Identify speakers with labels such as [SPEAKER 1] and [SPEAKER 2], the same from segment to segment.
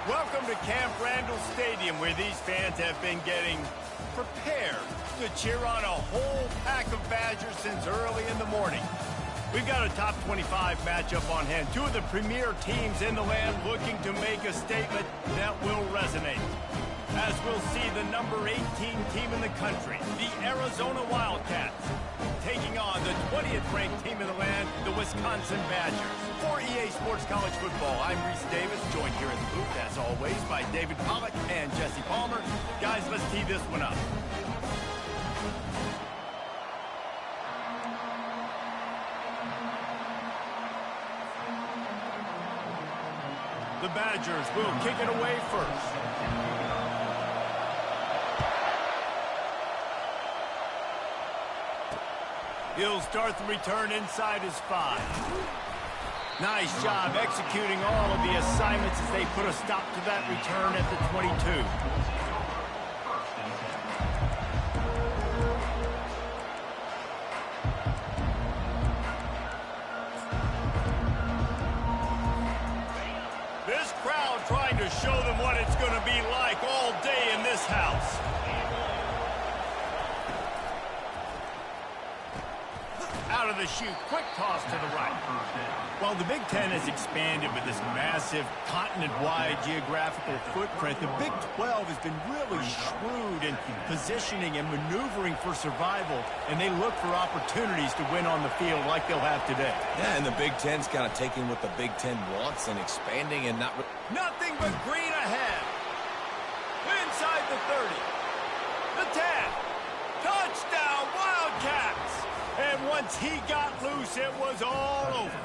[SPEAKER 1] Welcome to Camp Randall Stadium, where these fans have been getting prepared to cheer on a whole pack of Badgers since early in the morning. We've got a top 25 matchup on hand. Two of the premier teams in the land looking to make a statement that will resonate. As we'll see the number 18 team in the country, the Arizona Wildcats, taking on the 20th ranked team in the land, the Wisconsin Badgers. For EA Sports College Football, I'm Reese Davis, joined here in the booth, as always, by David Pollack and Jesse Palmer. Guys, let's tee this one up. The Badgers will kick it away first. He'll start the return inside his 5. Nice job executing all of the assignments as they put a stop to that return at the 22. This crowd trying to show them what it's going to be like all day in this house. Out of the chute, quick toss to the right. While the Big Ten has expanded with this massive continent-wide geographical footprint, the Big 12 has been really shrewd in positioning and maneuvering for survival, and they look for opportunities to win on the field like they'll have today.
[SPEAKER 2] Yeah, and the Big Ten's kind of taking what the Big Ten wants and expanding and not...
[SPEAKER 1] Nothing but green ahead. Inside the 30. The 10. Touchdown, Wildcats! And once he got loose, it was all over.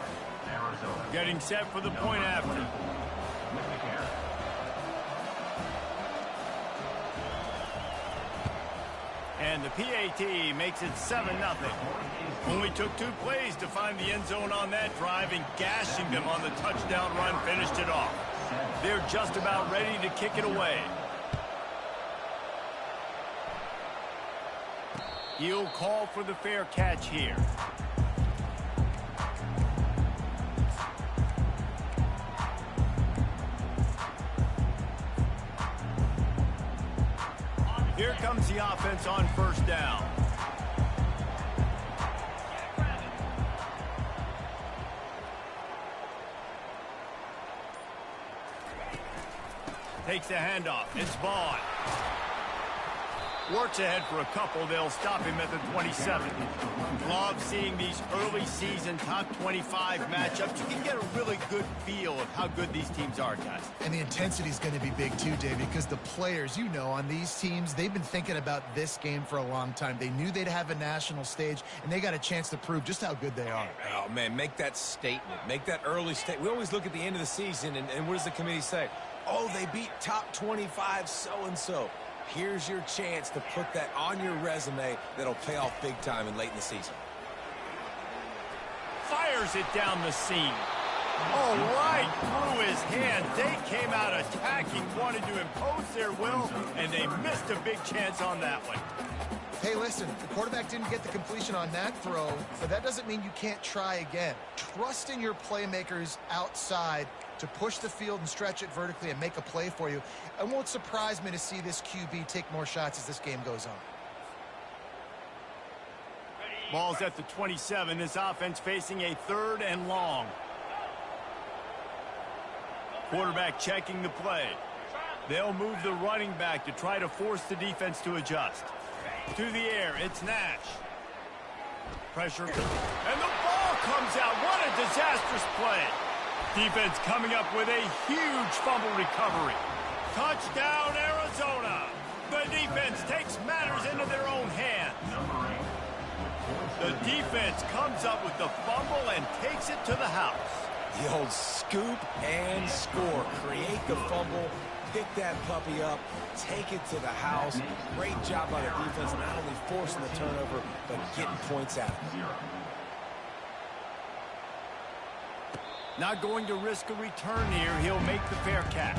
[SPEAKER 1] Getting set for the point after. And the PAT makes it 7-0. Only took 2 plays to find the end zone on that drive, and gashing them on the touchdown run finished it off. They're just about ready to kick it away. He'll call for the fair catch here. Here comes the offense on first down. Takes the handoff. It's Vaughn. Works ahead for a couple. They'll stop him at the 27. Love seeing these early season top 25 matchups. You can get a really good feel of how good these teams are, guys.
[SPEAKER 3] And the intensity is going to be big too, David, because the players, you know, on these teams, they've been thinking about this game for a long time. They knew they'd have a national stage, and they got a chance to prove just how good they are.
[SPEAKER 2] Oh, man, make that statement. Make that early statement. We always look at the end of the season, and what does the committee say? Oh, they beat top 25 so-and-so. Here's your chance to put that on your resume that'll pay off big time and late in the season.
[SPEAKER 1] Fires it down the seam. Oh, right through his hand. They came out attacking, wanted to impose their will, and they missed a big chance on that one.
[SPEAKER 3] Hey, listen, the quarterback didn't get the completion on that throw, but that doesn't mean you can't try again. Trust in your playmakers outside to push the field and stretch it vertically and make a play for you. It won't surprise me to see this QB take more shots as this game goes on.
[SPEAKER 1] Ball's at the 27. This offense facing a 3rd and long. Quarterback checking the play. They'll move the running back to try to force the defense to adjust. To the air, it's Nash. Pressure, and the ball comes out. What a disastrous play. Defense coming up with a huge fumble recovery. Touchdown, Arizona. The defense takes matters into their own hands. The defense comes up with the fumble and takes it to the house.
[SPEAKER 2] The old scoop and score. Create the fumble, pick that puppy up, take it to the house. Great job by the defense, not only forcing the turnover, but getting points out of it.
[SPEAKER 1] Not going to risk a return here. He'll make the fair catch.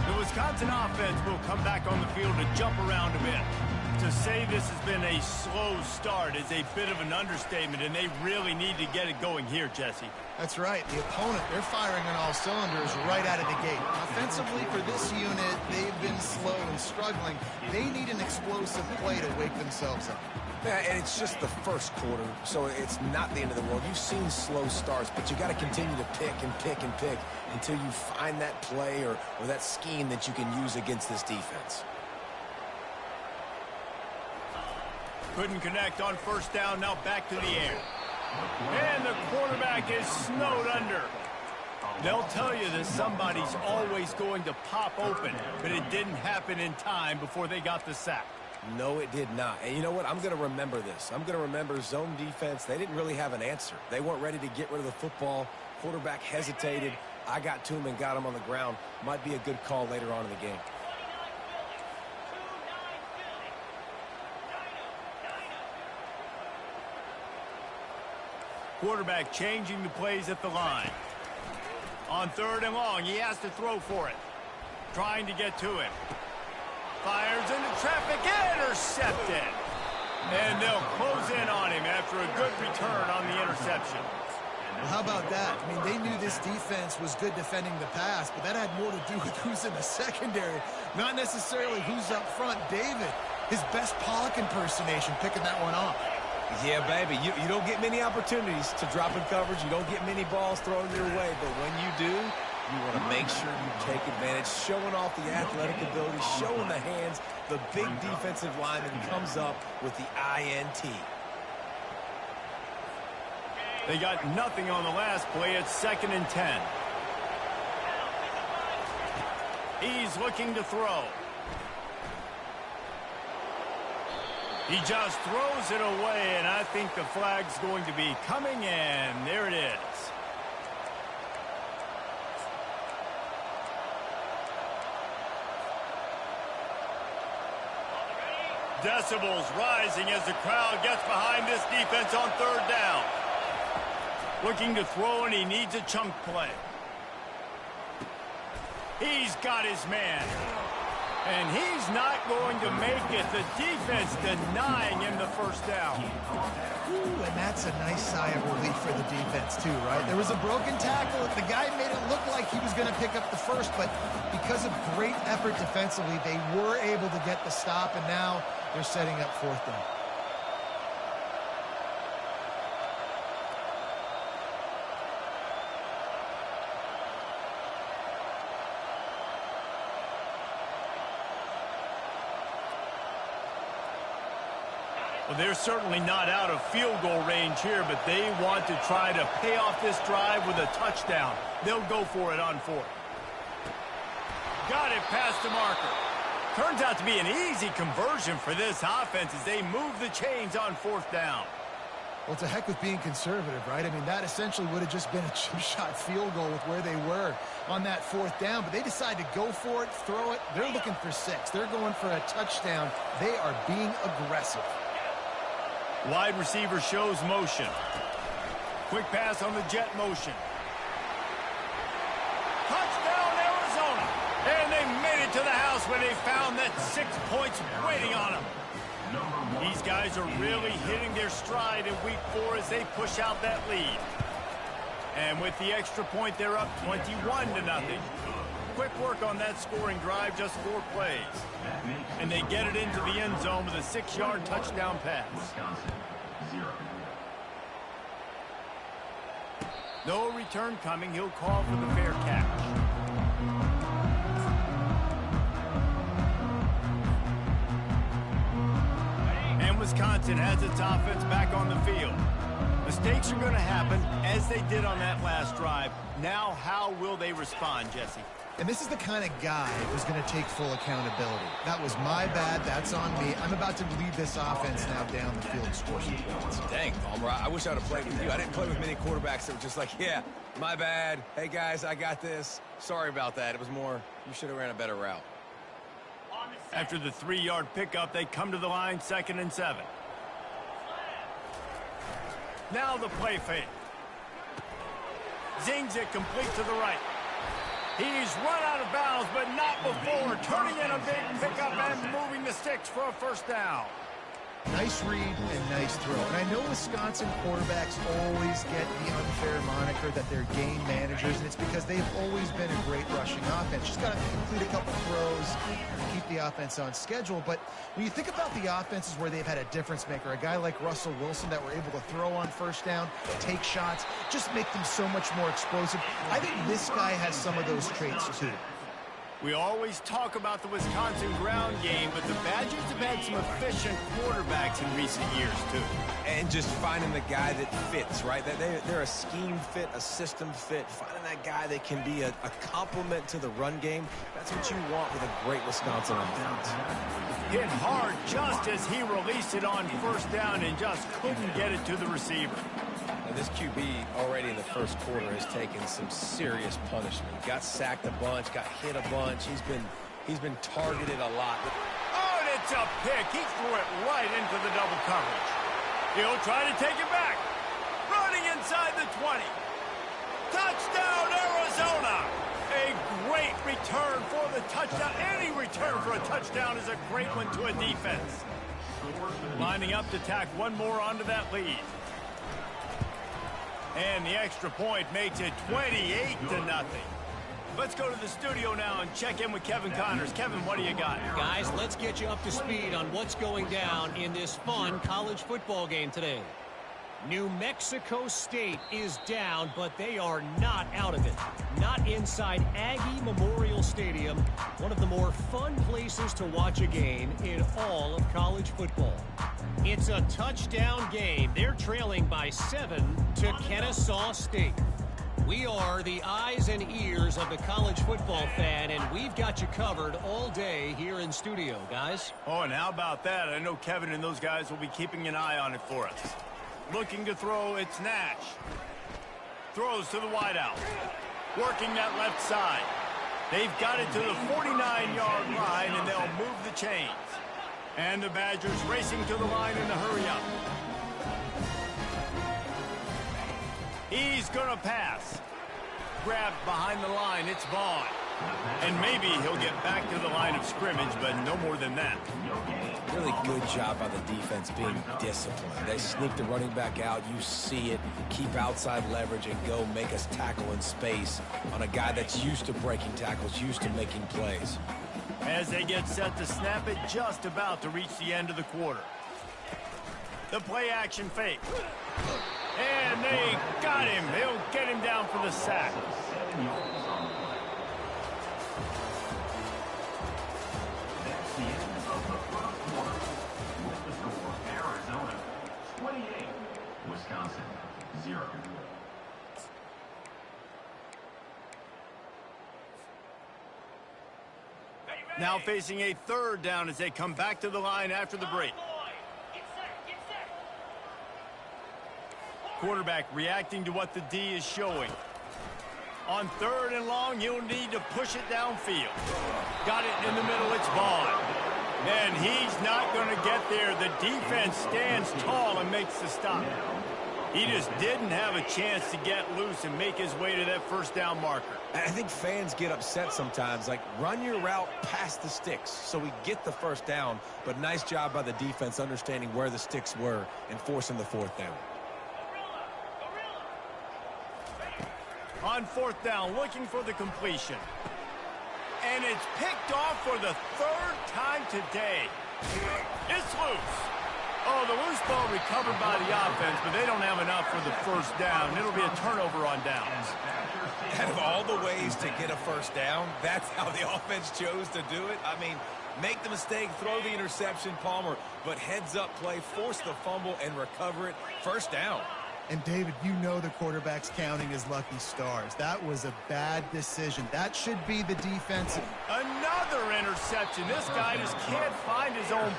[SPEAKER 1] The Wisconsin offense will come back on the field to jump around a bit. To say this has been a slow start is a bit of an understatement, and they really need to get it going here, Jesse.
[SPEAKER 3] That's right. The opponent, they're firing on all cylinders right out of the gate. Offensively, for this unit, they've been slow and struggling. They need an explosive play to wake themselves up.
[SPEAKER 2] Yeah, and it's just the first quarter, so it's not the end of the world. You've seen slow starts, but you got to continue to pick and pick and pick until you find that play or that scheme that you can use against this defense.
[SPEAKER 1] Couldn't connect on first down, now back to the air. And the quarterback is snowed under. They'll tell you that somebody's always going to pop open, but it didn't happen in time before they got the sack.
[SPEAKER 2] No, it did not. And you know what? I'm going to remember this. I'm going to remember zone defense. They didn't really have an answer. They weren't ready to get rid of the football. Quarterback hesitated. I got to him and got him on the ground. Might be a good call later on in the game.
[SPEAKER 1] Quarterback changing the plays at the line. On 3rd and long, he has to throw for it. Trying to get to him. Fires into traffic, intercepted. And they'll close in on him after a good return on the interception.
[SPEAKER 3] Well, how about that? I mean, they knew this defense was good defending the pass, but that had more to do with who's in the secondary, not necessarily who's up front. David, his best Pollock impersonation, picking that one off.
[SPEAKER 2] Yeah, baby, you don't get many opportunities to drop in coverage. You don't get many balls thrown your way, but when you do, you want to make sure you take advantage, showing off the athletic ability, showing the hands. The big defensive lineman comes up with the INT.
[SPEAKER 1] They got nothing on the last play. It's 2nd and 10. He's looking to throw. He just throws it away, and I think the flag's going to be coming in. There it is. Decibels rising as the crowd gets behind this defense on 3rd down. Looking to throw, and he needs a chunk play. He's got his man. And he's not going to make it. The defense denying him the first down.
[SPEAKER 3] Ooh, and that's a nice sigh of relief for the defense, too, right? There was a broken tackle. The guy made it look like he was going to pick up the first, but because of great effort defensively, they were able to get the stop, and now they're setting up 4th down.
[SPEAKER 1] Well, they're certainly not out of field goal range here, but they want to try to pay off this drive with a touchdown. They'll go for it on 4th. Got it past the marker. Turns out to be an easy conversion for this offense as they move the chains on 4th down.
[SPEAKER 3] Well, it's a heck with being conservative, right? I mean, that essentially would have just been a chip-shot field goal with where they were on that 4th down, but they decided to go for it, throw it. They're looking for 6. They're going for a touchdown. They are being aggressive.
[SPEAKER 1] Wide receiver shows motion. Quick pass on the jet motion. Touchdown, Arizona. And they made it to the house when they found that 6 points waiting on them. These guys are really hitting their stride in week 4 as they push out that lead. And with the extra point, they're up 21-0. Quick work on that scoring drive, just 4 plays. And they get it into the end zone with a 6-yard touchdown pass. No return coming. He'll call for the fair catch. And Wisconsin has its offense back on the field. Mistakes are going to happen, as they did on that last drive. Now, how will they respond, Jesse?
[SPEAKER 3] And this is the kind of guy who's going to take full accountability. That was my bad. That's on me. I'm about to lead this offense now down the field and score some points.
[SPEAKER 2] Dang, Palmer, I wish I would have played with you. I didn't play with many quarterbacks that were just like, yeah, my bad. Hey, guys, I got this. Sorry about that. It was more, you should have ran a better route.
[SPEAKER 1] After the 3-yard pickup, they come to the line, 2nd and 7. Now the play fake. Zings it complete to the right. He's run out of bounds, but not before turning in a big pickup and moving the sticks for a first down.
[SPEAKER 3] Nice read and nice throw. And I know Wisconsin quarterbacks always get the unfair moniker that they're game managers, and it's because they've always been a great rushing offense. Just got to complete a couple throws and keep the offense on schedule. But when you think about the offenses where they've had a difference maker, a guy like Russell Wilson that were able to throw on first down, take shots, just make them so much more explosive. I think this guy has some of those traits too.
[SPEAKER 1] We always talk about the Wisconsin ground game, but the Badgers have had some efficient quarterbacks in recent years, too.
[SPEAKER 2] And just finding the guy that fits, right? They're a scheme fit, a system fit. Finding that guy that can be a complement to the run game. That's what you want with a great Wisconsin offense.
[SPEAKER 1] Hit hard just as he released it on first down and just couldn't get it to the receiver.
[SPEAKER 2] And this QB already in the first quarter has taken some serious punishment. Got sacked a bunch, got hit a bunch. He's been targeted a lot.
[SPEAKER 1] Oh, and it's a pick. He threw it right into the double coverage. He'll try to take it back. Running inside the 20. Touchdown, Arizona! A great return for the touchdown. Any return for a touchdown is a great one to a defense. Lining up to tack one more onto that lead. And the extra point makes it 28-0. Let's go to the studio now and check in with Kevin Connors. Kevin, what do you got?
[SPEAKER 4] Guys, let's get you up to speed on what's going down in this fun college football game today. New Mexico State is down, but they are not out of it. Not inside Aggie Memorial Stadium, one of the more fun places to watch a game in all of college football. It's a touchdown game. They're trailing by 7 to Kennesaw State. We are the eyes and ears of the college football fan, and we've got you covered all day here in studio, guys.
[SPEAKER 1] Oh, and how about that? I know Kevin and those guys will be keeping an eye on it for us. Looking to throw, it's Nash. Throws to the wideout. Working that left side. They've got it to the 49-yard line, and they'll move the chains. And the Badgers racing to the line in a hurry-up. He's going to pass. Grabbed behind the line, it's Vaughn. And maybe he'll get back to the line of scrimmage, but no more than that.
[SPEAKER 2] Really good job by the defense being disciplined. They sneak the running back out. You see it. Keep outside leverage and go make us tackle in space on a guy that's used to breaking tackles, used to making plays.
[SPEAKER 1] As they get set to snap it, just about to reach the end of the quarter. The play action fake. And they got him. They'll get him down for the sack.
[SPEAKER 5] Arizona 28, Wisconsin 0.
[SPEAKER 1] Now facing a third down as they come back to the line after the break. Quarterback reacting to what the D is showing. On third and long, you'll need to push it downfield. Got it in the middle, it's Vaughn. And he's not going to get there. The defense stands tall and makes the stop. He just didn't have a chance to get loose and make his way to that first down marker.
[SPEAKER 2] I think fans get upset sometimes, like run your route past the sticks so we get the first down, but nice job by the defense understanding where the sticks were and forcing the fourth down.
[SPEAKER 1] On fourth down, looking for the completion. And it's picked off for the third time today. It's loose. Oh, the loose ball recovered by the offense, but they don't have enough for the first down. It'll be a turnover on downs.
[SPEAKER 2] Out of all the ways to get a first down, that's how the offense chose to do it. I mean, make the mistake, throw the interception, Palmer, but heads-up play, force the fumble, and recover it. First down.
[SPEAKER 3] And, David, you know the quarterback's counting his lucky stars. That was a bad decision. That should be the defense.
[SPEAKER 1] Another interception. This guy just can't find his own.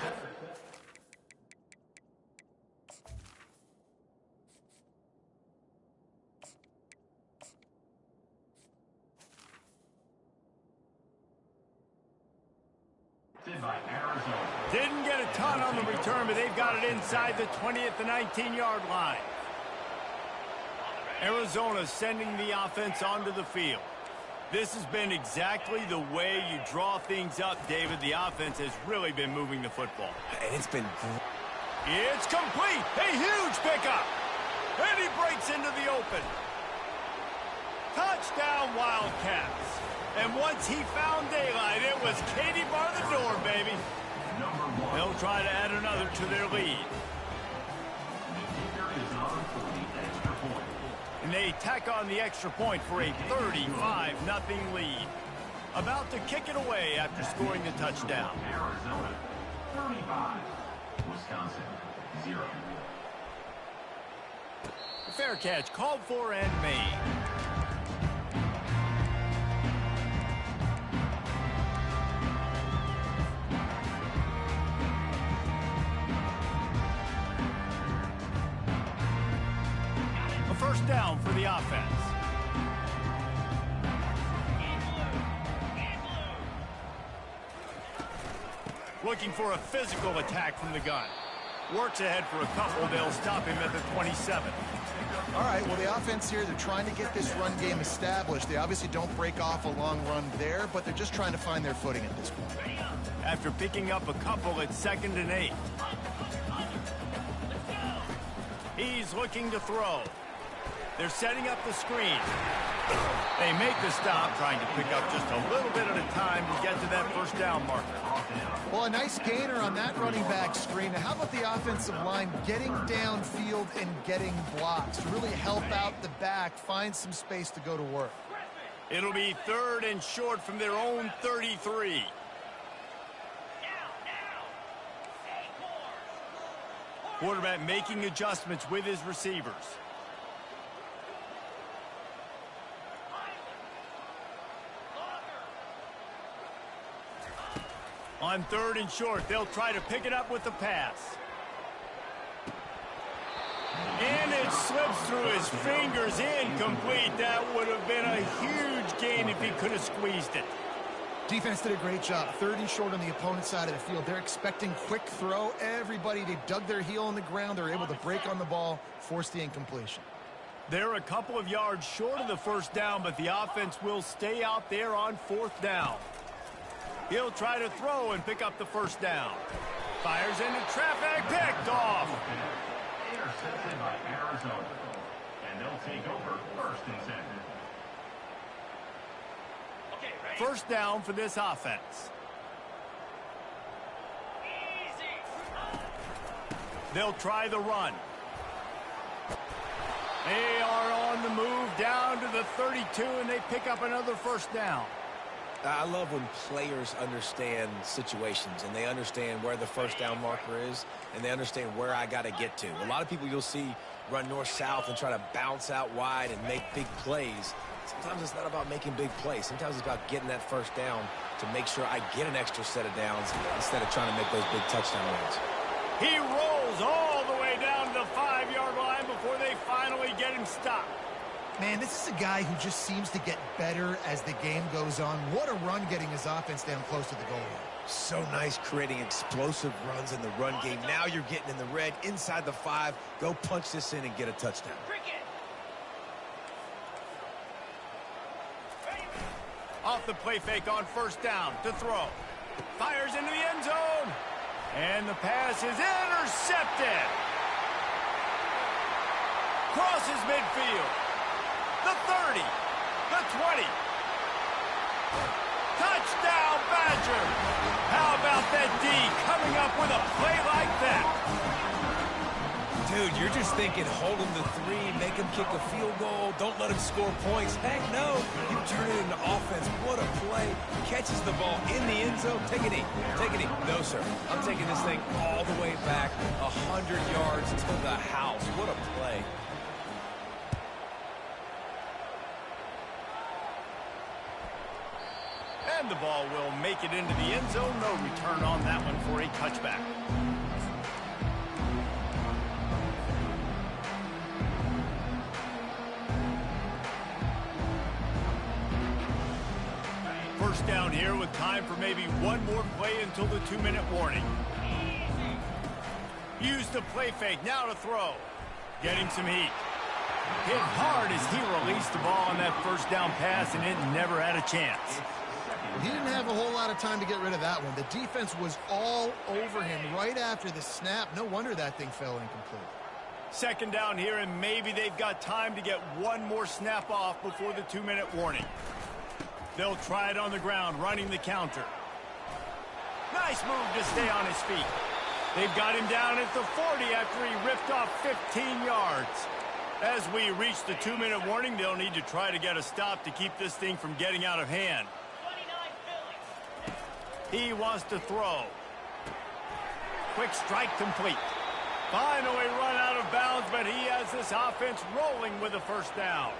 [SPEAKER 1] Didn't get a ton on the return, but they've got it inside the 20 at the 19-yard line. Arizona sending the offense onto the field. This has been exactly the way you draw things up, David. The offense has really been moving the football.
[SPEAKER 2] And it's been great.
[SPEAKER 1] It's complete. A huge pickup. And he breaks into the open. Touchdown, Wildcats. And once he found daylight, it was Katie bar the door, baby. They'll try to add another to their lead. And they tack on the extra point for a 35-0 lead. About to kick it away after scoring the touchdown.
[SPEAKER 5] Arizona 35, Wisconsin 0.
[SPEAKER 1] Fair catch called for and made. A first down for the offense. Looking for a physical attack from the gun. Works ahead for a couple. They'll stop him at the 27.
[SPEAKER 3] All right, well, the offense here, they're trying to get this run game established. They obviously don't break off a long run there, but they're just trying to find their footing at this point.
[SPEAKER 1] After picking up a couple at 2nd and 8. He's looking to throw. They're setting up the screen. They make the stop, trying to pick up just a little bit at a time to get to that first down marker.
[SPEAKER 3] Well, a nice gainer on that running back screen. Now, how about the offensive line getting downfield and getting blocks to really help out the back, find some space to go to work?
[SPEAKER 1] It'll be 3rd and short from their own 33. Quarterback making adjustments with his receivers. On 3rd and short, they'll try to pick it up with the pass. And it slips through his fingers, incomplete. That would have been a huge gain if he could have squeezed it.
[SPEAKER 3] Defense did a great job. 3rd and short on the opponent's side of the field. They're expecting quick throw. Everybody, they dug their heel on the ground. They're able to break on the ball, force the incompletion.
[SPEAKER 1] They're a couple of yards short of the first down, but the offense will stay out there on 4th down. He'll try to throw and pick up the first down. Fires into traffic, picked off.
[SPEAKER 5] Intercepted by Arizona. And they'll take over 1st and 10.
[SPEAKER 1] First down for this offense. They'll try the run. They are on the move down to the 32, and they pick up another first down.
[SPEAKER 2] I love when players understand situations and they understand where the first down marker is and they understand where I got to get to. A lot of people you'll see run north-south and try to bounce out wide and make big plays. Sometimes it's not about making big plays. Sometimes it's about getting that first down to make sure I get an extra set of downs instead of trying to make those big touchdown runs.
[SPEAKER 1] He rolls all the way down to the 5-yard line before they finally get him stopped.
[SPEAKER 3] Man, this is a guy who just seems to get better as the game goes on. What a run getting his offense down close to the goal line.
[SPEAKER 2] So nice creating explosive runs in the run game. Now you're getting in the red, inside the 5. Go punch this in and get a touchdown.
[SPEAKER 1] Off the play fake on first down to throw. Fires into the end zone. And the pass is intercepted. Crosses midfield. The 30. The 20. Touchdown, Badger. How about that D coming up with a play like that?
[SPEAKER 2] Dude, you're just thinking, hold him to 3, make him kick a field goal, don't let him score points. Heck no, you turn it into offense. What a play. Catches the ball in the end zone. Take a knee. Take a knee. No, sir. I'm taking this thing all the way back 100 yards to the house. What a play.
[SPEAKER 1] And the ball will make it into the end zone. No return on that one for a touchback. First down here with time for maybe one more play until the 2-minute warning. Use the play fake, now to throw. Getting some heat. Hit hard as he released the ball on that first down pass, and it never had a chance.
[SPEAKER 3] He didn't have a whole lot of time to get rid of that one. The defense was all over him right after the snap. No wonder that thing fell incomplete.
[SPEAKER 1] Second down here, and maybe they've got time to get one more snap off before the 2-minute warning. They'll try it on the ground, running the counter. Nice move to stay on his feet. They've got him down at the 40 after he ripped off 15 yards. As we reach the 2-minute warning, they'll need to try to get a stop to keep this thing from getting out of hand. He wants to throw. Quick strike complete. Finally run out of bounds, but he has this offense rolling with a first down.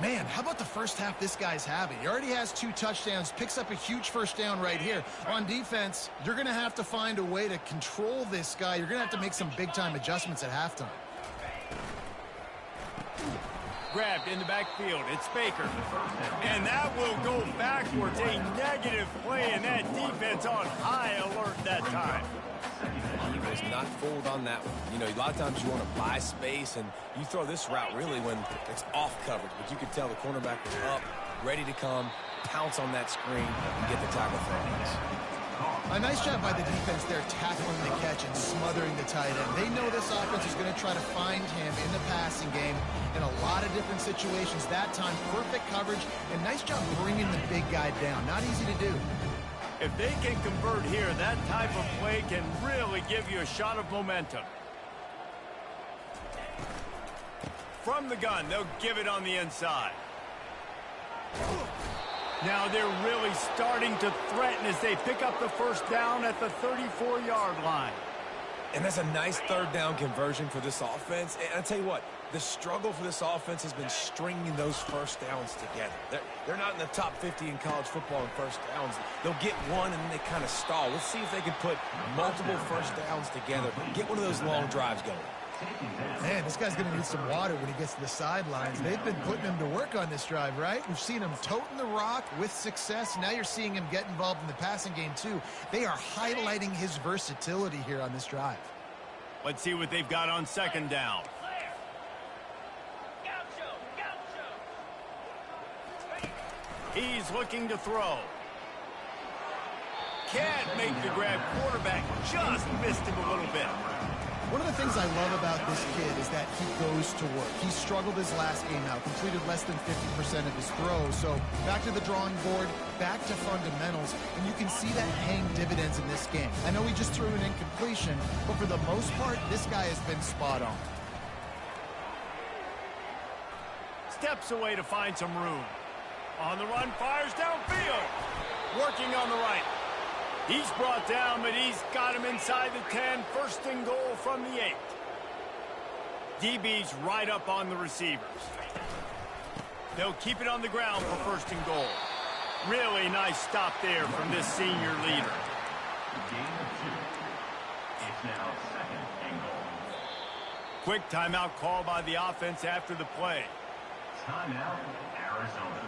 [SPEAKER 3] Man, how about the first half this guy's having? He already has 2 touchdowns, picks up a huge first down right here. On defense, you're going to have to find a way to control this guy. You're going to have to make some big-time adjustments at halftime.
[SPEAKER 1] Grabbed in the backfield. It's Baker. And that will go backwards. A negative play, and that defense on high alert that time.
[SPEAKER 2] He was not fooled on that one. You know, a lot of times you want to buy space, and you throw this route really when it's off coverage. But you could tell the cornerback was up, ready to come, pounce on that screen, and get the tackle for
[SPEAKER 3] A nice job by the defense there, tackling the catch and smothering the tight end. They know this offense is going to try to find him in the passing game in a lot of different situations. That time, perfect coverage, and nice job bringing the big guy down. Not easy to do.
[SPEAKER 1] If they can convert here, that type of play can really give you a shot of momentum. From the gun, they'll give it on the inside. Now they're really starting to threaten as they pick up the first down at the 34-yard line.
[SPEAKER 2] And that's a nice third down conversion for this offense. And I'll tell you what, the struggle for this offense has been stringing those first downs together. They're not in the top 50 in college football in first downs. They'll get one and then they kind of stall. Let's see if they can put multiple first downs together. Get one of those long drives going.
[SPEAKER 3] Man, this guy's going to need some water when he gets to the sidelines. They've been putting him to work on this drive, right? We've seen him toting the rock with success. Now you're seeing him get involved in the passing game, too. They are highlighting his versatility here on this drive.
[SPEAKER 1] Let's see what they've got on second down. He's looking to throw. Can't make the grab. Quarterback just missed him a little bit.
[SPEAKER 3] One of the things I love about this kid is that he goes to work. He struggled his last game out, completed less than 50% of his throws. So back to the drawing board, back to fundamentals, and you can see that paying dividends in this game. I know he just threw an incompletion, but for the most part, this guy has been spot on.
[SPEAKER 1] Steps away to find some room. On the run, fires downfield. Working on the right. He's brought down, but he's got him inside the 10. First and goal from the 8. DB's right up on the receivers. They'll keep it on the ground for first and goal. Really nice stop there from this senior leader.
[SPEAKER 5] Gain of 2. It's now second and goal.
[SPEAKER 1] Quick timeout call by the offense after the play.
[SPEAKER 5] Timeout, Arizona.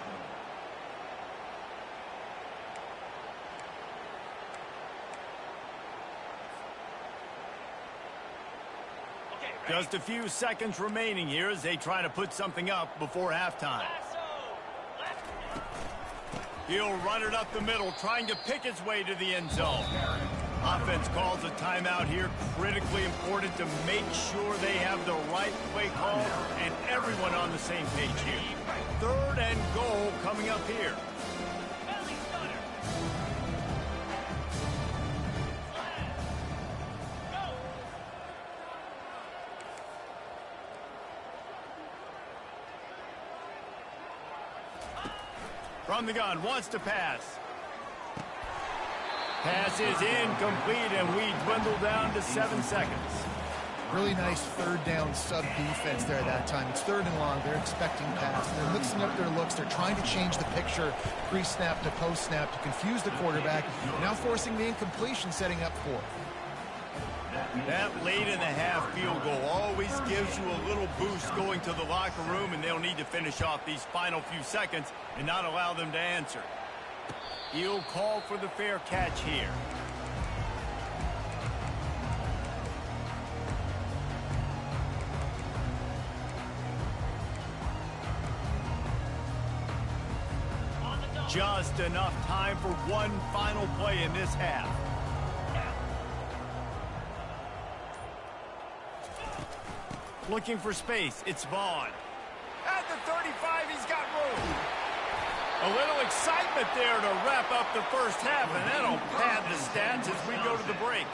[SPEAKER 1] Just a few seconds remaining here as they try to put something up before halftime. He'll run it up the middle, trying to pick his way to the end zone. Offense calls a timeout here. Critically important to make sure they have the right play call and everyone on the same page here. Third and goal coming up here. From the gun, wants to pass. Pass is incomplete, and we dwindle down to 7 seconds.
[SPEAKER 3] Really nice third down sub-defense there that time. It's third and long. They're expecting pass. They're mixing up their looks. They're trying to change the picture pre-snap to post-snap to confuse the quarterback. Now forcing the incompletion, setting up fourth.
[SPEAKER 1] That late in the half field goal always gives you a little boost going to the locker room, and they'll need to finish off these final few seconds and not allow them to answer. He'll call for the fair catch here. Just enough time for one final play in this half. Looking for space, it's Vaughn. At the 35, he's got room. A little excitement there to wrap up the first half, and that'll pad the stats as we go to the break.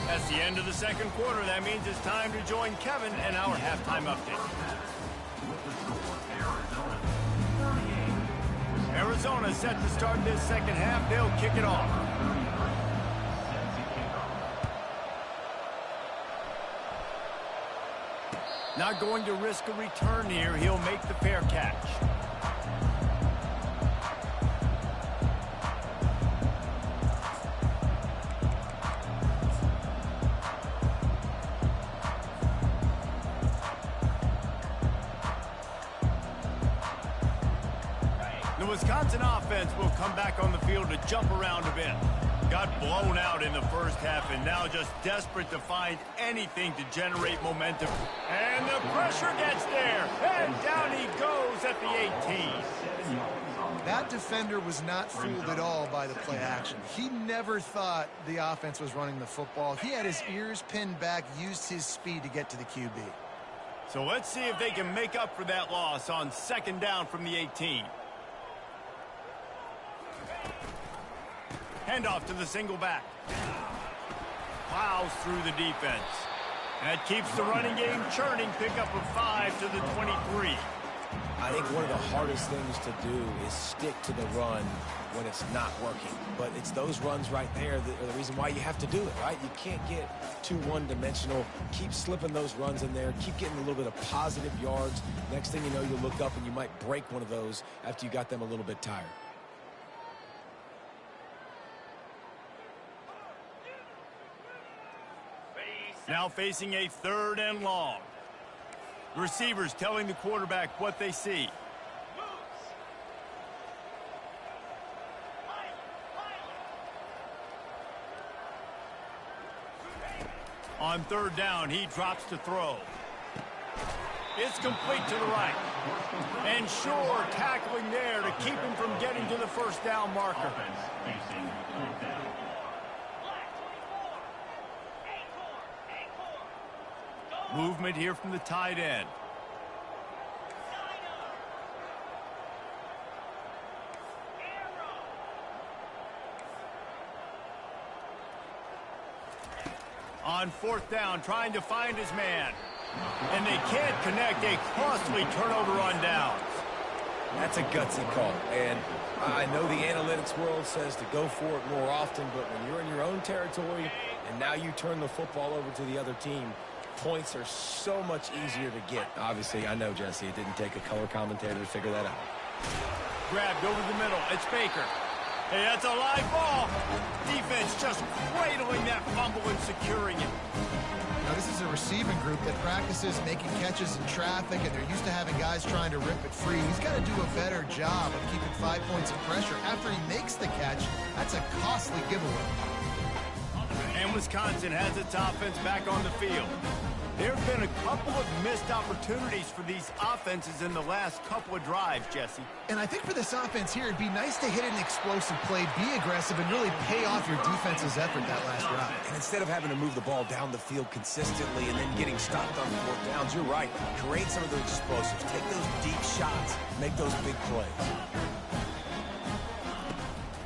[SPEAKER 1] That's the end of the second quarter. That means it's time to join Kevin and our halftime update. Arizona set to start this second half. They'll kick it off. Not going to risk a return here. He'll make the fair catch. The Wisconsin offense will come back on the field to jump around a bit. Got blown out in the first half and now just desperate to find anything to generate momentum. And the pressure gets there. And down he goes at the 18.
[SPEAKER 3] That defender was not fooled at all by the play action. He never thought the offense was running the football. He had his ears pinned back, used his speed to get to the QB.
[SPEAKER 1] So let's see if they can make up for that loss on second down from the 18. Handoff to the single back. Plows through the defense. That keeps the running game churning. Pickup of 5 to the 23.
[SPEAKER 2] I think one of the hardest things to do is stick to the run when it's not working. But it's those runs right there that are the reason why you have to do it, right? You can't get too one-dimensional. Keep slipping those runs in there. Keep getting a little bit of positive yards. Next thing you know, you'll look up and you might break one of those after you got them a little bit tired.
[SPEAKER 1] Now facing a third and long. Receivers telling the quarterback what they see. On third down, he drops to throw. It's complete to the right. And sure, tackling there to keep him from getting to the first down marker. Movement here from the tight end. On fourth down, trying to find his man. And they can't connect. A costly turnover on downs.
[SPEAKER 2] That's a gutsy call. And I know the analytics world says to go for it more often, but when you're in your own territory and now you turn the football over to the other team, points are so much easier to get. Obviously, I know, Jesse, it didn't take a color commentator to figure that out.
[SPEAKER 1] Grabbed over the middle. It's Baker. Hey, that's a live ball. Defense just cradling that fumble and securing it.
[SPEAKER 3] Now, this is a receiving group that practices making catches in traffic, and they're used to having guys trying to rip it free. He's got to do a better job of keeping 5 points of pressure after he makes the catch. That's a costly giveaway.
[SPEAKER 1] And Wisconsin has its offense back on the field. There have been a couple of missed opportunities for these offenses in the last couple of drives, Jesse.
[SPEAKER 3] And I think for this offense here, it'd be nice to hit an explosive play, be aggressive, and really pay off your defense's effort that last drive.
[SPEAKER 2] And instead of having to move the ball down the field consistently and then getting stopped on fourth downs, you're right. Create some of those explosives. Take those deep shots. Make those big plays.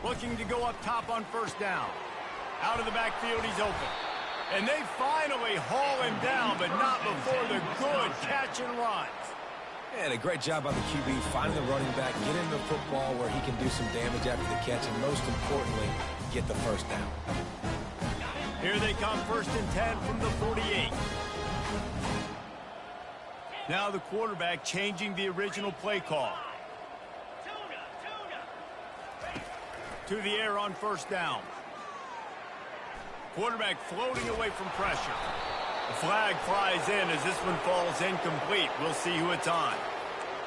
[SPEAKER 1] Looking to go up top on first down. Out of the backfield, he's open. And they finally haul him down, but not before the good catch and run.
[SPEAKER 2] And a great job by the QB finding the running back, getting the football where he can do some damage after the catch, and most importantly, get the first down.
[SPEAKER 1] Here they come, 1st and 10 from the 48. Now the quarterback changing the original play call. To the air on first down. Quarterback floating away from pressure. The flag flies in as this one falls incomplete. We'll see who it's on.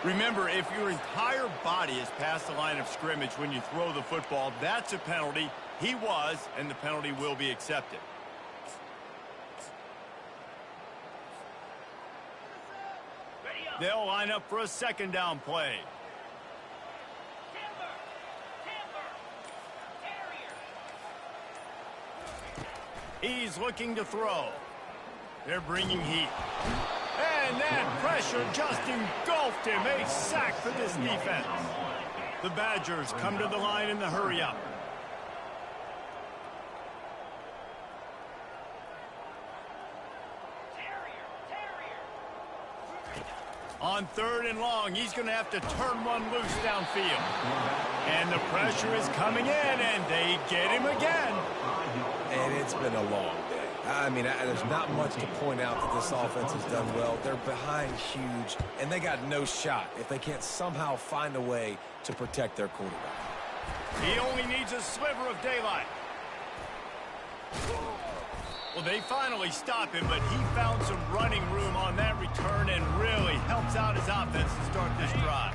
[SPEAKER 1] Remember, if your entire body is past the line of scrimmage when you throw the football, that's a penalty. He was, and the penalty will be accepted. They'll line up for a second down play. He's looking to throw. They're bringing heat. And that pressure just engulfed him. A sack for this defense. The Badgers come to the line in the hurry-up. On 3rd and long, he's going to have to turn one loose downfield. And the pressure is coming in, and they get him again.
[SPEAKER 2] And it's been a long day. I mean, there's not much to point out that this offense has done well. They're behind huge, and they got no shot if they can't somehow find a way to protect their quarterback.
[SPEAKER 1] He only needs a sliver of daylight. Well, they finally stop him, but he found some running room on that return and really helps out his offense to start this drive.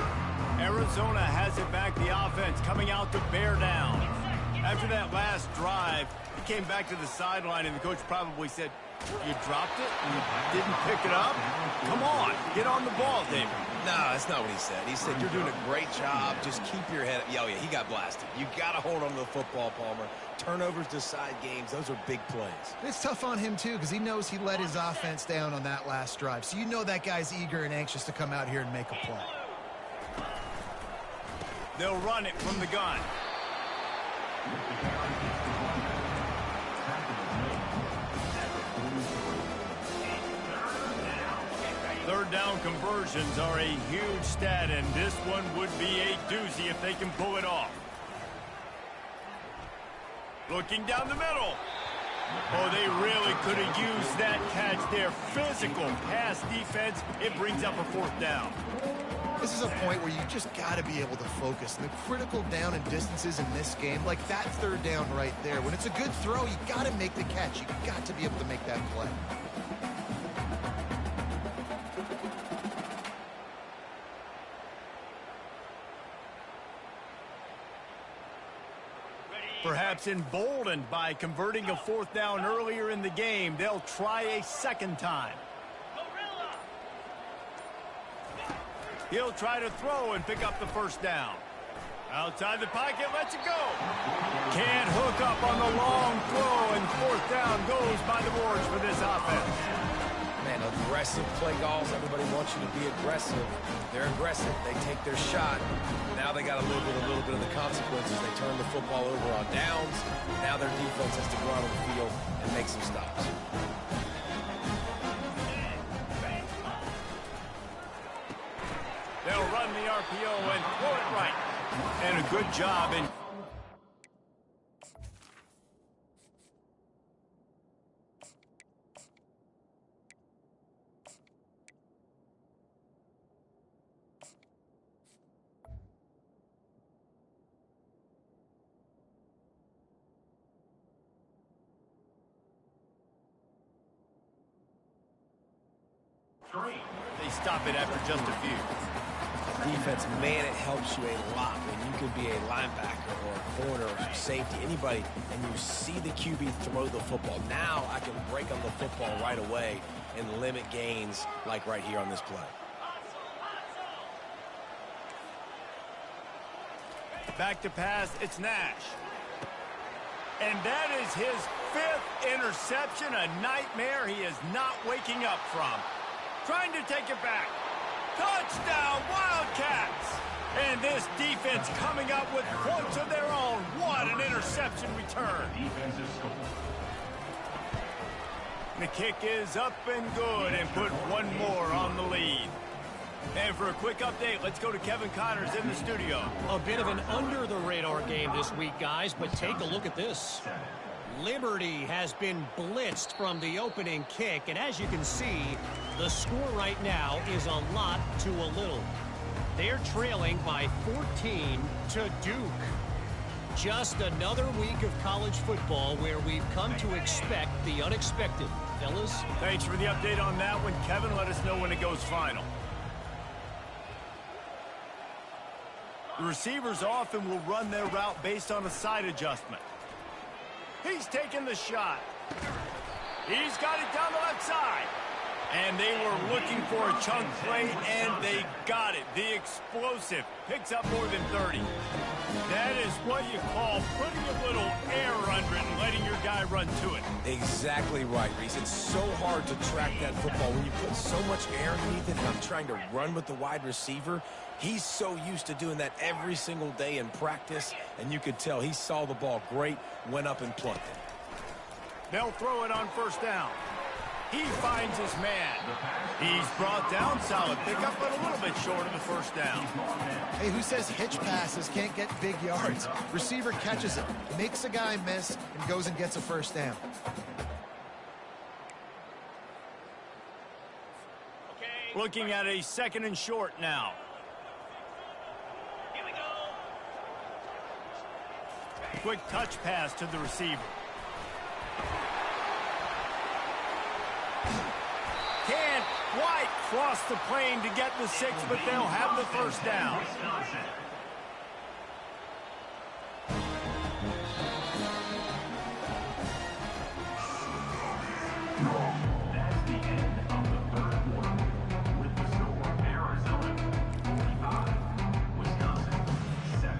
[SPEAKER 1] Arizona has it back, the offense coming out to bear down. After that last drive, he came back to the sideline, and the coach probably said, "You dropped it? You didn't pick it up? Come on, get on the ball, David."
[SPEAKER 2] No, that's not what he said. He said, "You're doing a great job. Just keep your head up." Oh, yeah, he got blasted. You got to hold on to the football, Palmer. Turnovers decide games. Those are big plays.
[SPEAKER 3] It's tough on him, too, because he knows he let his offense down on that last drive. So you know that guy's eager and anxious to come out here and make a play.
[SPEAKER 1] They'll run it from the gun. Third down conversions are a huge stat, and this one would be a doozy if they can pull it off. Looking down the middle. Oh, they really could have used that catch there. Physical pass defense. It brings up a 4th down.
[SPEAKER 3] This is a point where you just got to be able to focus. The critical down and distances in this game, like that 3rd down right there. When it's a good throw, you got to make the catch. You got to be able to make that play.
[SPEAKER 1] Perhaps emboldened by converting a 4th down earlier in the game, they'll try a second time. He'll try to throw and pick up the 1st down. Outside the pocket, lets it go. Can't hook up on the long throw, and 4th down goes by the boards for this offense.
[SPEAKER 2] Man, aggressive play calls. Everybody wants you to be aggressive. They're aggressive. They take their shot. Now they got to live with a little bit of the consequences. They turn the football over on downs. Now their defense has to go out on the field and make some stops.
[SPEAKER 1] They'll run the RPO and throw it right. And a good job in... They stop it after just a few.
[SPEAKER 2] Defense, man, it helps you a lot when you can be a linebacker or a corner or safety, anybody, and you see the QB throw the football. Now I can break on the football right away and limit gains like right here on this play.
[SPEAKER 1] Back to pass, it's Nash. And that is his 5th interception, a nightmare he is not waking up from. Trying to take it back. Touchdown, Wildcats! And this defense coming up with points of their own. What an interception return. The kick is up and good, and put one more on the lead. And for a quick update, let's go to Kevin Connors in the studio.
[SPEAKER 4] A bit of an under-the-radar game this week, guys, but take a look at this. Liberty has been blitzed from the opening kick, and as you can see, the score right now is a lot to a little. They're trailing by 14 to Duke. Just another week of college football where we've come to expect the unexpected. Fellas?
[SPEAKER 1] Thanks for the update on that one, Kevin. Let us know when it goes final. The receivers often will run their route based on a side adjustment. He's taking the shot. He's got it down the left side. And they were looking for a chunk play, and they got it. The explosive picks up more than 30. That is what you call putting a little air under it and letting your guy run to it.
[SPEAKER 2] Exactly right, Reese. It's so hard to track that football when you put so much air underneath it, and I'm trying to run with the wide receiver. He's so used to doing that every single day in practice, and you could tell he saw the ball great, went up and plucked it.
[SPEAKER 1] They'll throw it on first down. He finds his man. He's brought down, solid pickup, but a little bit short of the first down.
[SPEAKER 3] Hey, who says hitch passes can't get big yards? Receiver catches it, makes a guy miss, and goes and gets a first down.
[SPEAKER 1] Looking at a 2nd and short now.
[SPEAKER 4] Here we go.
[SPEAKER 1] Quick touch pass to the receiver. Can't quite cross the plane to get the 6, but they'll have the first down.
[SPEAKER 5] That's the end of the third quarter. With the score, Arizona 45, Wisconsin 7.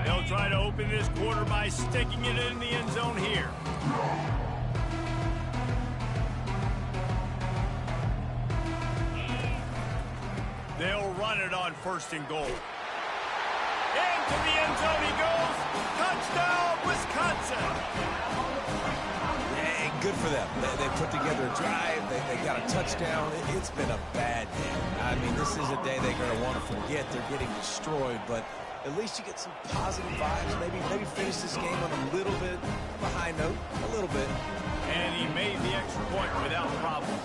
[SPEAKER 1] They'll try to open this quarter by sticking it in the end zone here. They'll run it on 1st and goal. Into the end zone he goes. Touchdown, Wisconsin.
[SPEAKER 2] Hey, good for them. They put together a drive. They got a touchdown. It's been a bad day. I mean, this is a day they're going to want to forget. They're getting destroyed, but at least you get some positive vibes. Maybe finish this game on a little bit of a high note. A little bit.
[SPEAKER 1] And he made the extra point without problem.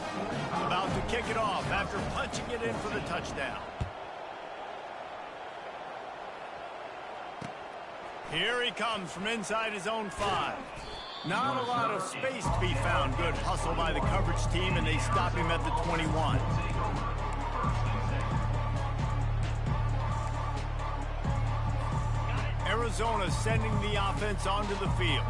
[SPEAKER 1] About to kick it off after punching it in for the touchdown. Here he comes from inside his own 5. Not a lot of space to be found. Good hustle by the coverage team, and they stop him at the 21. Arizona sending the offense onto the field.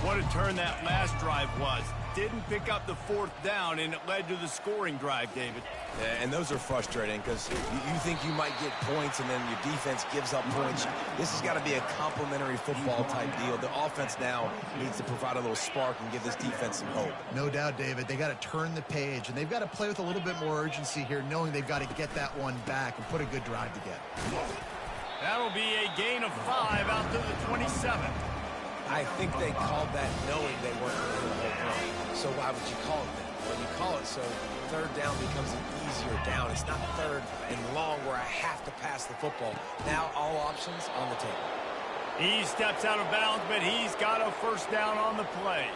[SPEAKER 1] What a turn that last drive was. Didn't pick up the 4th down, and it led to the scoring drive, David.
[SPEAKER 2] Yeah, and those are frustrating because you think you might get points and then your defense gives up points. This has got to be a complementary football type deal. The offense now needs to provide a little spark and give this defense some hope.
[SPEAKER 3] No doubt, David. They got to turn the page, and they've got to play with a little bit more urgency here, knowing they've got to get that one back and put a good drive together.
[SPEAKER 1] That'll be a gain of 5 out to the 27.
[SPEAKER 2] I think they called that knowing they weren't going to hit a home run. So why would you call it that? Well, you call it so 3rd down becomes an easier down. It's not 3rd and long where I have to pass the football. Now all options on the table.
[SPEAKER 1] He steps out of bounds, but he's got a first down on the play.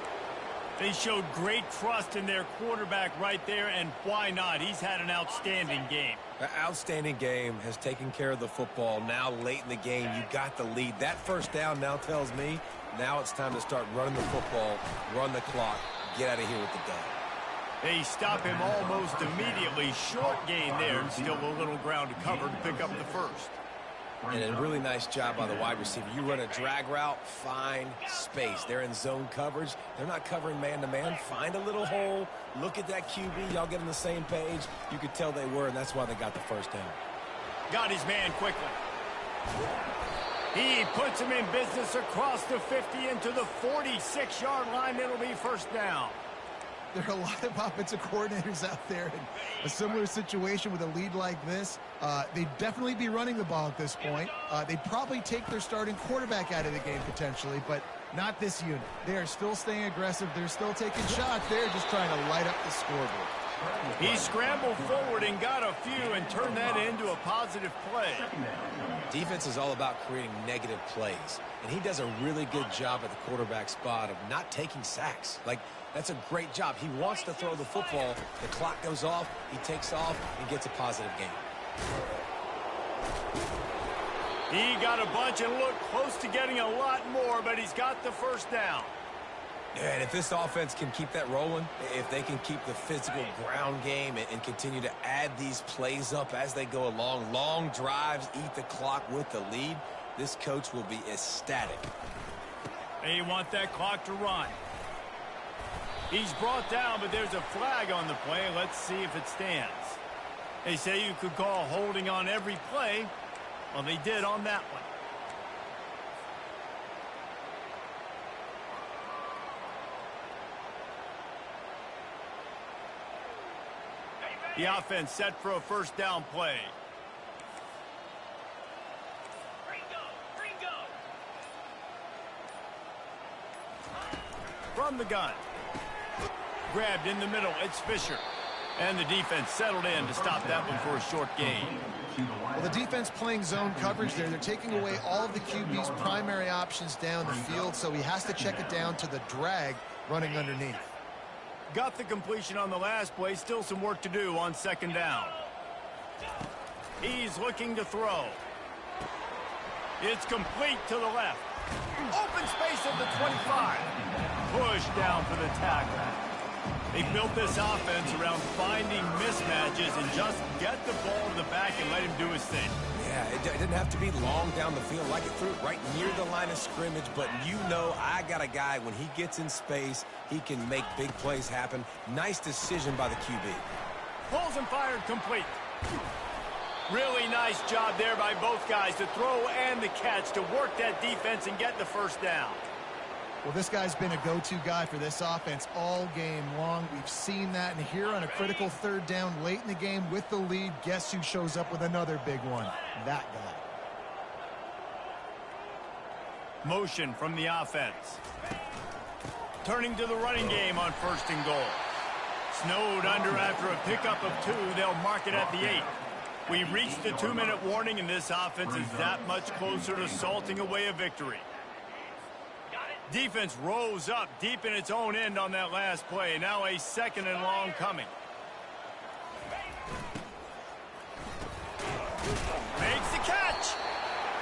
[SPEAKER 1] They showed great trust in their quarterback right there, and why not? He's had an outstanding game.
[SPEAKER 2] An outstanding game, has taken care of the football. Now late in the game, you got the lead. That first down now tells me now it's time to start running the football, run the clock, get out of here with the dub.
[SPEAKER 1] They stop him almost immediately. Short gain there, and still a little ground to cover to pick up the first.
[SPEAKER 2] And a really nice job by the wide receiver. You run a drag route, find space. They're in zone coverage. They're not covering man-to-man. Find a little hole. Look at that QB. Y'all get on the same page. You could tell they were, and that's why they got the first down.
[SPEAKER 1] Got his man quickly. He puts him in business across the 50 into the 46-yard line. It'll be first down.
[SPEAKER 3] There are a lot of offensive coordinators out there in a similar situation with a lead like this. They'd definitely be running the ball at this point. They'd probably take their starting quarterback out of the game potentially, but not this unit. They are still staying aggressive. They're still taking shots. They're just trying to light up the scoreboard.
[SPEAKER 1] He scrambled forward and got a few and turned that into a positive play.
[SPEAKER 2] Defense is all about creating negative plays, and he does a really good job at the quarterback spot of not taking sacks. That's a great job. He wants to throw the football. The clock goes off. He takes off and gets a positive gain.
[SPEAKER 1] He got a bunch and looked close to getting a lot more, but he's got the first down.
[SPEAKER 2] Yeah, and if this offense can keep that rolling, if they can keep the physical ground game and continue to add these plays up as they go along, long drives, eat the clock with the lead, this coach will be ecstatic.
[SPEAKER 1] They want that clock to run. He's brought down, but there's a flag on the play. Let's see if it stands. They say you could call holding on every play. Well, they did on that one. The offense set for a first down play. From the gun. Grabbed in the middle. It's Fisher. And the defense settled in to stop that one for a short gain.
[SPEAKER 3] Well, the defense playing zone coverage there. They're taking away all of the QB's primary options down the field, so he has to check it down to the drag running underneath.
[SPEAKER 1] Got the completion on the last play. Still some work to do on second down. He's looking to throw. It's complete to the left. Open space at the 25. Push down for the tackle. They built this offense around finding mismatches and just get the ball to the back and let him do his thing.
[SPEAKER 2] Yeah, it didn't have to be long down the field. Like it threw it right near the line of scrimmage, but you know I got a guy, when he gets in space, he can make big plays happen. Nice decision by the QB.
[SPEAKER 1] Pulls and fired complete. Really nice job there by both guys to throw and the catch to work that defense and get the first down.
[SPEAKER 3] Well, this guy's been a go-to guy for this offense all game long. We've seen that, and here on a critical third down late in the game with the lead, guess who shows up with another big one? That guy.
[SPEAKER 1] Motion from the offense. Turning to the running game on first and goal. Snowed under after a pickup of 2. They'll mark it at the 8. We reached the 2-minute warning, and this offense is that much closer to salting away a victory. Defense rose up deep in its own end on that last play. Now a second and long coming. Makes the catch.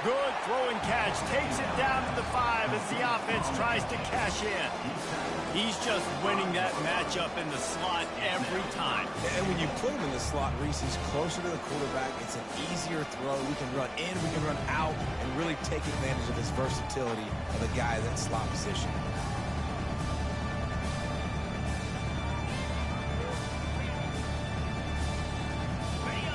[SPEAKER 1] Good throwing catch. Takes it down to the 5 as the offense tries to cash in. He's just winning that matchup in the slot every time.
[SPEAKER 2] And when you put him in the slot, Reese, he's closer to the quarterback. It's an easier throw. We can run in, we can run out, and really take advantage of his versatility of the guy in that slot position.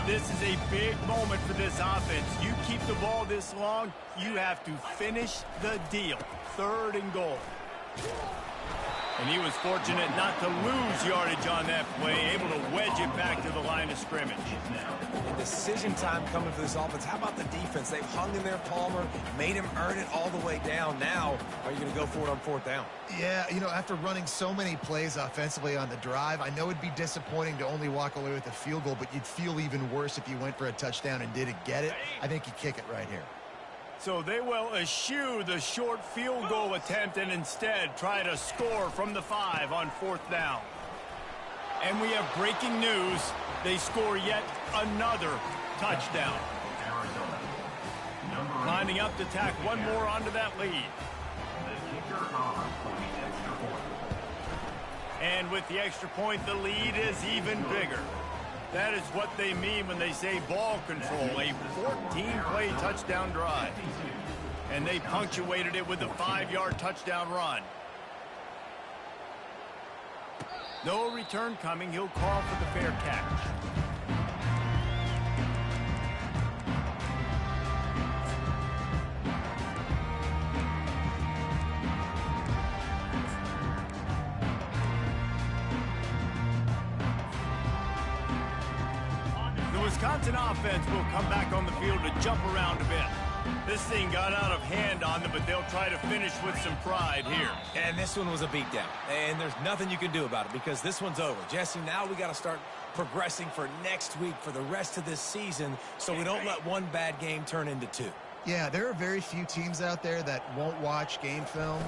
[SPEAKER 1] This is a big moment for this offense. You keep the ball this long, you have to finish the deal. Third and goal. And he was fortunate not to lose yardage on that play, able to wedge it back to the line of scrimmage.
[SPEAKER 2] And decision time coming for this offense. How about the defense? They've hung in there, Palmer, made him earn it all the way down. Now, are you going to go for it on fourth down?
[SPEAKER 3] Yeah, you know, after running so many plays offensively on the drive, I know it'd be disappointing to only walk away with a field goal, but you'd feel even worse if you went for a touchdown and didn't get it. I think you kick it right here.
[SPEAKER 1] So they will eschew the short field goal attempt and instead try to score from the 5 on fourth down. And we have breaking news. They score yet another touchdown. Lining up to tack one more onto that lead. And with the extra point, the lead is even bigger. That is what they mean when they say ball control, a 14-play touchdown drive. And they punctuated it with a 5-yard touchdown run. No return coming. He'll call for the fair catch. Wisconsin offense will come back on the field to jump around a bit. This thing got out of hand on them, but they'll try to finish with some pride here.
[SPEAKER 2] And this one was a beatdown. And there's nothing you can do about it because this one's over. Jesse, now we got to start progressing for next week, for the rest of this season, so we don't let one bad game turn into 2.
[SPEAKER 3] Yeah, there are very few teams out there that won't watch game film,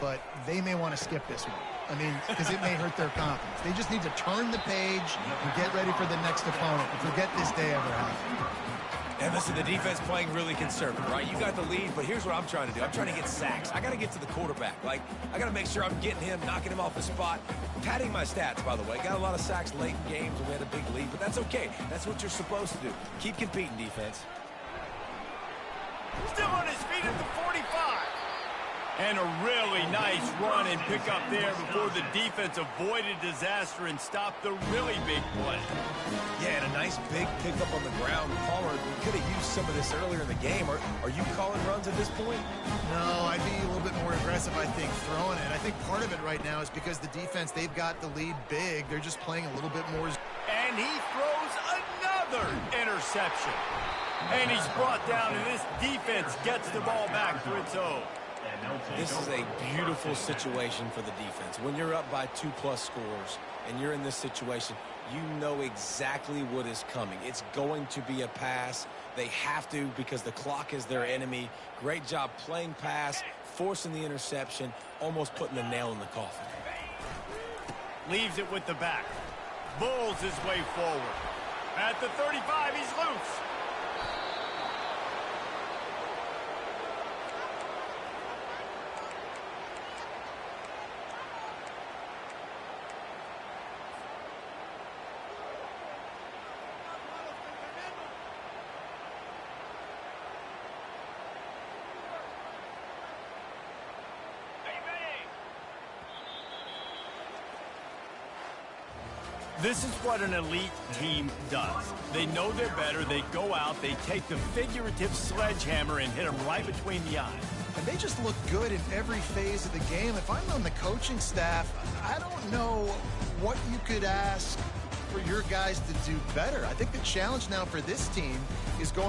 [SPEAKER 3] but they may want to skip this one. I mean, because it may hurt their confidence. They just need to turn the page and get ready for the next opponent and forget this day ever happened.
[SPEAKER 2] And listen, the defense playing really conservative, right? You got the lead, but here's what I'm trying to do. I'm trying to get sacks. I got to get to the quarterback. Like, I got to make sure I'm getting him, knocking him off the spot. Padding my stats, by the way. Got a lot of sacks late in games when we had a big lead, but that's okay. That's what you're supposed to do. Keep competing, defense.
[SPEAKER 1] Still on his feet at the 45. And a really nice run and pick up there before the defense avoided disaster and stopped the really big play.
[SPEAKER 2] Yeah, and a nice big pickup on the ground. Palmer could have used some of this earlier in the game. Are you calling runs at this point?
[SPEAKER 3] No, I'd be a little bit more aggressive, I think, throwing it. I think part of it right now is because the defense, they've got the lead big. They're just playing a little bit more.
[SPEAKER 1] And he throws another interception. And he's brought down, and this defense gets the ball back to its own.
[SPEAKER 2] This is a beautiful situation for the defense. When you're up by 2+ scores and you're in this situation, you know exactly what is coming. It's going to be a pass. They have to because the clock is their enemy. Great job playing pass, forcing the interception, almost putting the nail in the coffin.
[SPEAKER 1] Leaves it with the back. Bulls his way forward. At the 35, he's loose. This is what an elite team does. They know they're better. They go out. They take the figurative sledgehammer and hit them right between the eyes.
[SPEAKER 3] And they just look good in every phase of the game. If I'm on the coaching staff, I don't know what you could ask for your guys to do better. I think the challenge now for this team is going